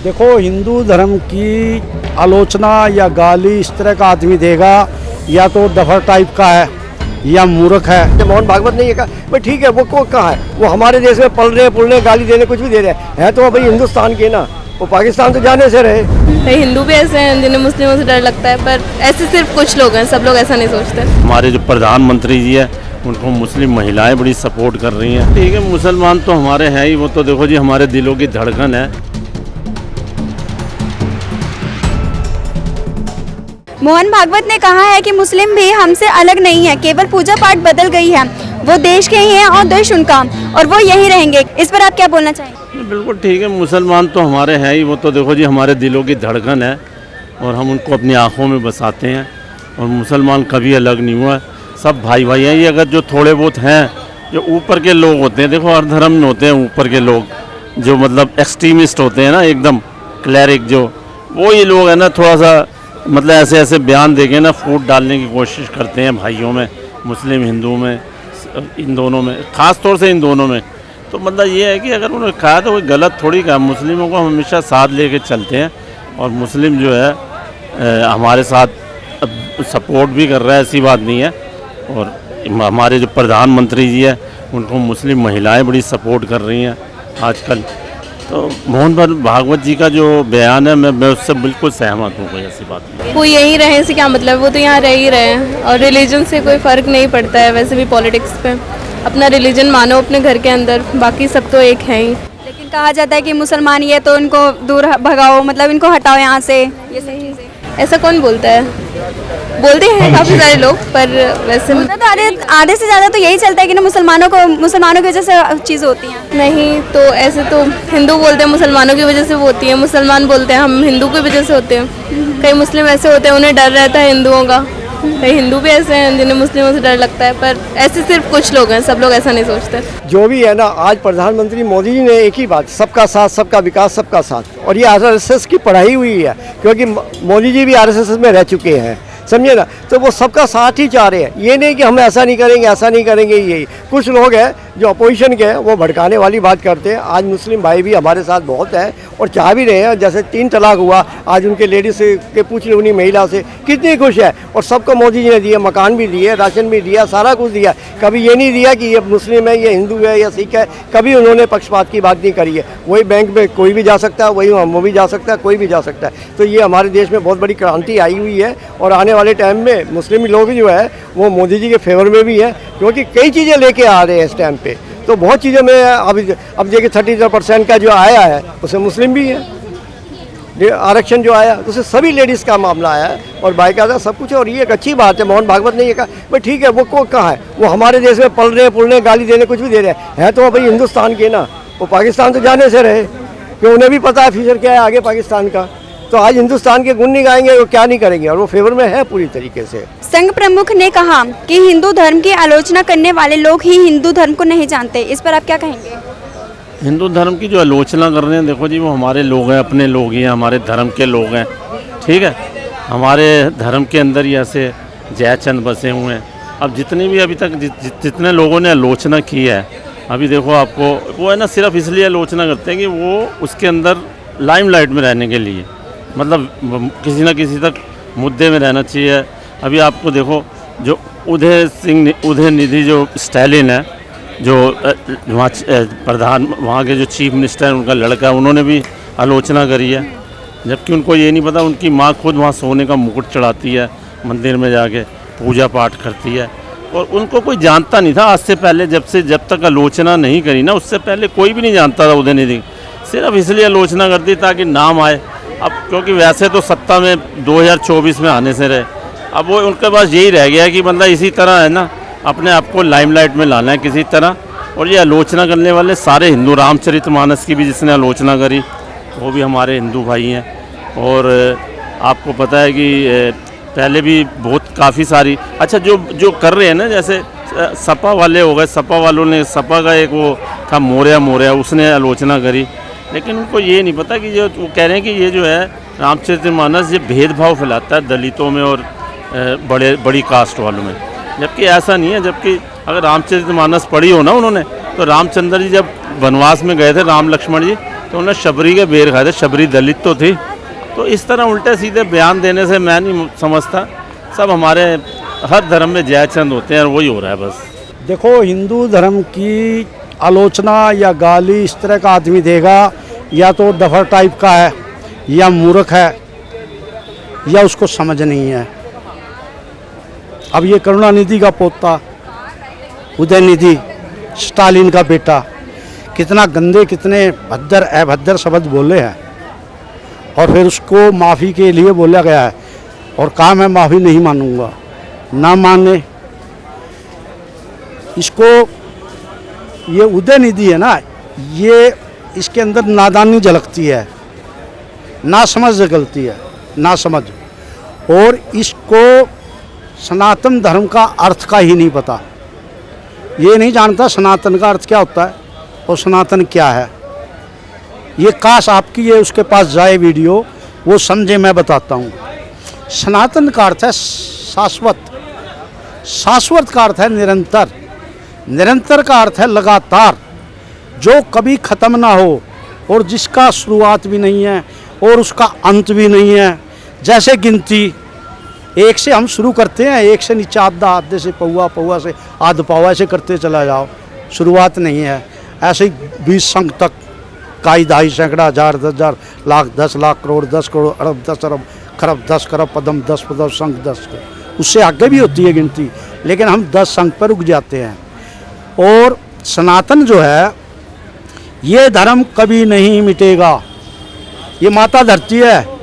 देखो, हिंदू धर्म की आलोचना या गाली इस तरह का आदमी देगा या तो डफर टाइप का है या मूर्ख है। मोहन भागवत नहीं है कहा भाई ठीक है, वो कहाँ है? वो हमारे देश में पल रहे पुल रहे, गाली दे रहे, कुछ भी दे रहे हैं तो भाई हिंदुस्तान के ना, वो पाकिस्तान तो जाने से रहे। हिंदू भी ऐसे हैं जिन्हें मुस्लिमों से डर लगता है, पर ऐसे सिर्फ कुछ लोग हैं, सब लोग ऐसा नहीं सोचते। हमारे जो प्रधानमंत्री जी है उनको मुस्लिम महिलाएं बड़ी सपोर्ट कर रही हैं। ठीक है, मुसलमान तो हमारे हैं ही, वो तो देखो जी हमारे दिलों की धड़कन है। मोहन भागवत ने कहा है कि मुस्लिम भी हमसे अलग नहीं है, केवल पूजा पाठ बदल गई है। वो देश के ही हैं और देश उनका, और वो यही रहेंगे। इस पर आप क्या बोलना चाहेंगे? बिल्कुल ठीक है, मुसलमान तो हमारे हैं ही, वो तो देखो जी हमारे दिलों की धड़कन है और हम उनको अपनी आँखों में बसाते हैं। और मुसलमान कभी अलग नहीं हुआ, सब भाई भाई हैं। ये अगर जो थोड़े बहुत हैं जो ऊपर के लोग होते हैं, देखो हर धर्म में होते हैं ऊपर के लोग जो मतलब एक्सट्रीमिस्ट होते हैं ना, एकदम क्लैरिक, जो वो ये लोग हैं ना, थोड़ा सा मतलब ऐसे ऐसे बयान देके ना फूट डालने की कोशिश करते हैं भाइयों में, मुस्लिम हिंदू में, इन दोनों में, ख़ास तौर से इन दोनों में। तो मतलब ये है कि अगर उन्होंने कहा तो कोई गलत थोड़ी कहा। मुस्लिमों को हम हमेशा साथ लेके चलते हैं और मुस्लिम जो है हमारे साथ सपोर्ट भी कर रहा है, ऐसी बात नहीं है। और हमारे जो प्रधानमंत्री जी है उनको मुस्लिम महिलाएं बड़ी सपोर्ट कर रही हैं आजकल। तो मोहन भागवत जी का जो बयान है मैं उससे बिल्कुल सहमत हूँ, कोई ऐसी बात नहीं। वो यहीं रहे से क्या मतलब, वो तो यहाँ रह ही रहे हैं और रिलीजन से कोई फ़र्क नहीं पड़ता है। वैसे भी पॉलिटिक्स पे अपना रिलीजन मानो अपने घर के अंदर, बाकी सब तो एक है ही। लेकिन कहा जाता है कि मुसलमान ये तो इनको दूर भगाओ, मतलब इनको हटाओ यहाँ से, ये सब चीज़ें। ऐसा कौन बोलता है? बोलते हैं काफ़ी सारे लोग, पर वैसे तो आधे से ज़्यादा तो यही चलता है कि ना मुसलमानों की वजह से चीज़ होती हैं। नहीं, तो ऐसे तो हिंदू बोलते हैं मुसलमानों की वजह से वो होती है, मुसलमान बोलते हैं हम हिंदू की वजह से होते हैं। कई मुस्लिम ऐसे होते हैं उन्हें डर रहता है हिंदुओं का, कई हिंदू भी ऐसे हैं जिन्हें मुस्लिमों से डर लगता है, पर ऐसे सिर्फ कुछ लोग हैं, सब लोग ऐसा नहीं सोचते। जो भी है ना, आज प्रधानमंत्री मोदी जी ने एक ही बात, सबका साथ सबका विकास सबका साथ, और ये आरएसएस की पढ़ाई हुई है, क्योंकि मोदी जी भी आरएसएस में रह चुके हैं, समझे ना। तो वो सबका साथ ही चाह रहे हैं, ये नहीं कि हम ऐसा नहीं करेंगे ऐसा नहीं करेंगे। यही कुछ लोग हैं जो अपोजिशन के हैं, वो भड़काने वाली बात करते हैं। आज मुस्लिम भाई भी हमारे साथ बहुत है और चाह भी रहे हैं। जैसे 3 तलाक हुआ, आज उनके लेडीज के पूछ लो, उन्हीं महिला से कितनी खुश है। और सबको मोदी जी ने दिया, मकान भी दिए, राशन भी दिया, सारा कुछ दिया। कभी ये नहीं दिया कि ये मुस्लिम है, ये हिंदू है या सिख है, कभी उन्होंने पक्षपात की बात नहीं करी है। वही बैंक में कोई भी जा सकता है, वही वो भी जा सकता है, कोई भी जा सकता है। तो ये हमारे देश में बहुत बड़ी क्रांति आई हुई है और आने वाले टाइम में मुस्लिम लोग जो है वो मोदी जी के फेवर में भी है, क्योंकि कई चीज़ें लेके आ रहे हैं इस टाइम पे। तो बहुत चीज़ों में अब देखिए 33% का जो आया है उसमें मुस्लिम भी है। आरक्षण जो आया उससे सभी लेडीज़ का मामला आया है और बाकायदा सब कुछ। और ये एक अच्छी बात है। मोहन भागवत ने ये कहा भाई ठीक है, वो कहाँ है? वो हमारे देश में पल रहे पुल रहे, गाली दे रहे, कुछ भी दे रहे हैं तो भाई हिंदुस्तान के ना, वो पाकिस्तान तो जाने से रहे, क्योंकि उन्हें भी पता है फ्यूचर क्या है आगे पाकिस्तान का। तो आज हिंदुस्तान के गुण नहीं गाएंगे, वो क्या नहीं करेंगे, और वो फेवर में है पूरी तरीके से। संघ प्रमुख ने कहा कि हिंदू धर्म की आलोचना करने वाले लोग ही हिंदू धर्म को नहीं जानते। इस पर आप क्या कहेंगे? हिंदू धर्म की जो आलोचना कर रहे हैं, देखो जी वो हमारे लोग हैं, अपने लोग ही हैं, हमारे धर्म के लोग हैं, ठीक है। हमारे धर्म के अंदर ही ऐसे जयचंद बसे हुए हैं। अब जितनी भी अभी तक जितने लोगों ने आलोचना की है, अभी देखो आपको वो है ना, सिर्फ इसलिए आलोचना करते हैं कि वो उसके अंदर लाइमलाइट में रहने के लिए, मतलब किसी न किसी तक मुद्दे में रहना चाहिए। अभी आपको देखो जो उदयनिधि जो स्टालिन है, जो वहाँ वहाँ के जो चीफ मिनिस्टर हैं, उनका लड़का, उन्होंने भी आलोचना करी है, जबकि उनको ये नहीं पता उनकी माँ खुद वहाँ सोने का मुकुट चढ़ाती है, मंदिर में जाके पूजा पाठ करती है। और उनको कोई जानता नहीं था आज से पहले, जब तक आलोचना नहीं करी ना, उससे पहले कोई भी नहीं जानता था उदयनिधि। सिर्फ इसलिए आलोचना करती ताकि नाम आए। अब क्योंकि वैसे तो सत्ता में 2024 में आने से रहे, अब वो उनके पास यही रह गया कि बंदा इसी तरह है ना, अपने आप को लाइमलाइट में लाना है किसी तरह। और ये आलोचना करने वाले सारे हिंदू, रामचरितमानस की भी जिसने आलोचना करी वो भी हमारे हिंदू भाई हैं। और आपको पता है कि पहले भी बहुत काफ़ी सारी, अच्छा जो कर रहे हैं ना, जैसे सपा वाले हो गए, सपा वालों ने, सपा का एक वो था मौर्या, उसने आलोचना करी। लेकिन उनको ये नहीं पता कि जो वो कह रहे हैं कि ये जो है रामचरितमानस ये भेदभाव फैलाता है दलितों में और बड़ी कास्ट वालों में, जबकि ऐसा नहीं है। जबकि अगर रामचरितमानस पढ़ी हो ना उन्होंने, तो रामचंद्र जी जब वनवास में गए थे, राम लक्ष्मण जी, तो उन्होंने शबरी के बेर खाए थे। शबरी दलित तो थी। तो इस तरह उल्टे सीधे बयान देने से मैं नहीं समझता। सब हमारे हर धर्म में जयचंद होते हैं और वही हो रहा है बस। देखो, हिंदू धर्म की आलोचना या गाली इस तरह का आदमी देगा, या तो डफर टाइप का है, या मूर्ख है, या उसको समझ नहीं है। अब ये करुणानिधि का पोता उदयनिधि, स्टालिन का बेटा, कितना गंदे, कितने भद्दर अभद्र शब्द बोले हैं, और फिर उसको माफ़ी के लिए बोला गया है और कहा मैं माफ़ी नहीं मानूंगा। ना माने इसको। ये उदयनिधि है ना, ये इसके अंदर नादानी झलकती है, ना समझ गलती है, ना समझ। और इसको सनातन धर्म का अर्थ का ही नहीं पता। ये नहीं जानता सनातन का अर्थ क्या होता है और सनातन क्या है। ये काश आपकी ये उसके पास जाए वीडियो, वो समझे। मैं बताता हूँ। सनातन का अर्थ है शाश्वत, शाश्वत का अर्थ है निरंतर, निरंतर का अर्थ है लगातार, जो कभी ख़त्म ना हो और जिसका शुरुआत भी नहीं है और उसका अंत भी नहीं है। जैसे गिनती एक से हम शुरू करते हैं, एक से नीचे आधा, आधे से पौवा, पौवा से आध पावा, ऐसे करते चला जाओ, शुरुआत नहीं है। ऐसे ही 20 संख तक, काई दहाई सैकड़ा हजार 10,000 लाख 10 लाख करोड़ 10 करोड़ अरब 10 अरब खरब 10 खरब पदम 10 पदम संख 10। उससे आगे भी होती है गिनती, लेकिन हम 10 संख पर रुक जाते हैं। और सनातन जो है, ये धर्म कभी नहीं मिटेगा। ये माता धरती है,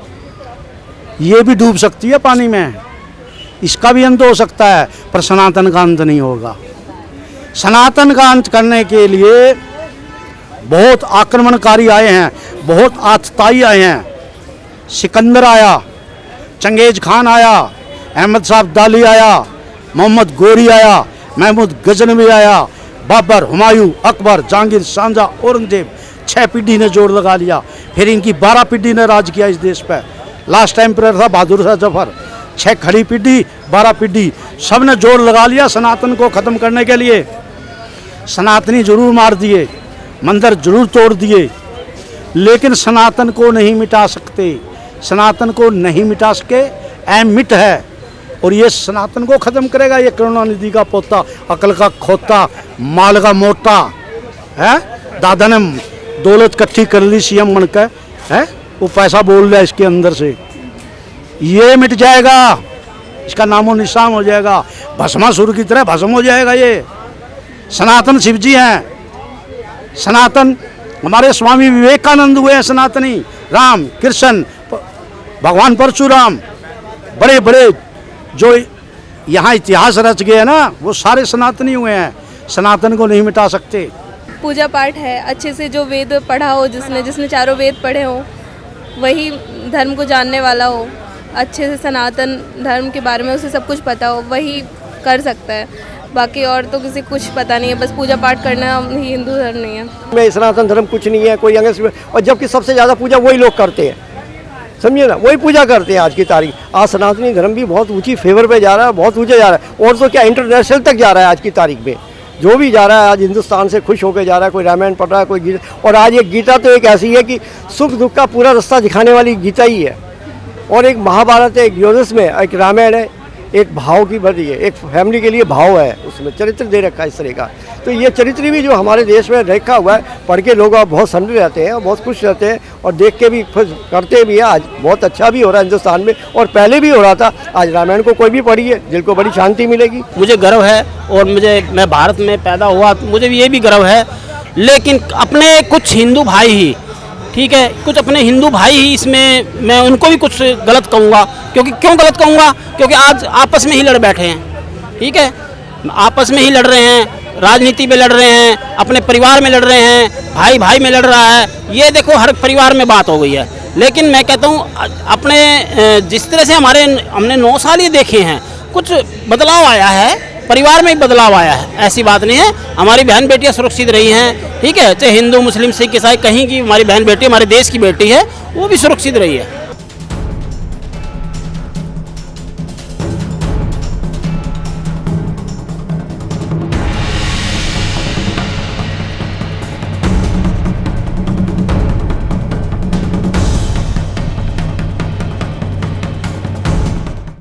ये भी डूब सकती है पानी में, इसका भी अंत हो सकता है, पर सनातन का अंत नहीं होगा। सनातन का अंत करने के लिए बहुत आक्रमणकारी आए हैं, बहुत आतताई आए हैं। सिकंदर आया, चंगेज खान आया, अहमद साहब दाली आया, मोहम्मद गोरी आया, महमूद गजनवी आया, बाबर, हुमायूं, अकबर, जहांगीर, शाहजहां, औरंगजेब। 6 पीढ़ी ने जोर लगा लिया। फिर इनकी 12 पीढ़ी ने राज किया इस देश पर। लास्ट एम्परर था बहादुर शाह जफर। 6 खड़ी पीढ़ी, 12 पीढ़ी, सब ने जोर लगा लिया सनातन को ख़त्म करने के लिए। सनातनी जरूर मार दिए, मंदिर जरूर तोड़ दिए, लेकिन सनातन को नहीं मिटा सकते। सनातन को नहीं मिटा सके, अमिट है। और ये सनातन को ख़त्म करेगा ये करुणानिधि का पोता, अकल का खोता, माल का मोटा है। दादा ने दौलत इकट्ठी कर ली सीएम बनकर, है वो पैसा बोल रहा है इसके अंदर से। ये मिट जाएगा, इसका नामो निशान हो जाएगा, भस्मासुर की तरह भस्म हो जाएगा ये। सनातन शिव जी हैं, सनातन हमारे स्वामी विवेकानंद हुए हैं सनातनी, राम कृष्ण, भगवान परशुराम, बड़े बड़े जो यहाँ इतिहास रच गए ना, वो सारे सनातनी हुए हैं। सनातन को नहीं मिटा सकते। पूजा पाठ है, अच्छे से जो वेद पढ़ा हो, जिसने चारों वेद पढ़े हो, वही धर्म को जानने वाला हो, अच्छे से सनातन धर्म के बारे में उसे सब कुछ पता हो, वही कर सकता है। बाकी और तो किसी कुछ पता नहीं है, बस पूजा पाठ करना ही हिंदू धर्म नहीं है। में सनातन धर्म कुछ नहीं है, कोई अंग्रेज, और जबकि सबसे ज़्यादा पूजा वही लोग करते हैं, समझिए ना, वही पूजा करते हैं आज की तारीख। आज सनातनी धर्म भी बहुत ऊंची फेवर पे जा रहा है, बहुत ऊंचे जा रहा है, और तो क्या इंटरनेशनल तक जा रहा है आज की तारीख में। जो भी जा रहा है आज हिंदुस्तान से खुश होकर जा रहा है, कोई रामायण पढ़ रहा है, कोई गीता। और आज ये गीता तो एक ऐसी है कि सुख दुख का पूरा रास्ता दिखाने वाली गीता ही है। और एक महाभारत है, एक योगेश में, एक रामायण है, एक भाव की भरी है, एक फैमिली के लिए भाव है, उसमें चरित्र दे रखा है इस तरह का। तो ये चरित्र भी जो हमारे देश में रखा हुआ है, पढ़ के लोग अब बहुत सन्न रहते हैं और बहुत खुश रहते हैं, और देख के भी खुश करते भी हैं। आज बहुत अच्छा भी हो रहा है हिंदुस्तान में, और पहले भी हो रहा था। आज रामायण को कोई भी पढ़िए, दिल को बड़ी शांति मिलेगी। मुझे गर्व है, और मैं भारत में पैदा हुआ, मुझे भी ये भी गर्व है। लेकिन अपने कुछ हिंदू भाई ही, ठीक है, कुछ अपने हिंदू भाई ही इसमें मैं उनको भी कुछ गलत कहूँगा। क्यों गलत कहूँगा? क्योंकि आज आपस में ही लड़ बैठे हैं, ठीक है, आपस में ही लड़ रहे हैं, राजनीति में लड़ रहे हैं, अपने परिवार में लड़ रहे हैं, भाई भाई में लड़ रहा है। ये देखो हर परिवार में बात हो गई है। लेकिन मैं कहता हूँ अपने जिस तरह से हमने 9 साल ये देखे हैं, कुछ बदलाव आया है, परिवार में ही बदलाव आया है, ऐसी बात नहीं है। हमारी बहन बेटियां सुरक्षित रही हैं, ठीक है, चाहे हिंदू मुस्लिम सिख ईसाई कहीं की हमारी बहन बेटी हमारे देश की बेटी है, वो भी सुरक्षित रही है।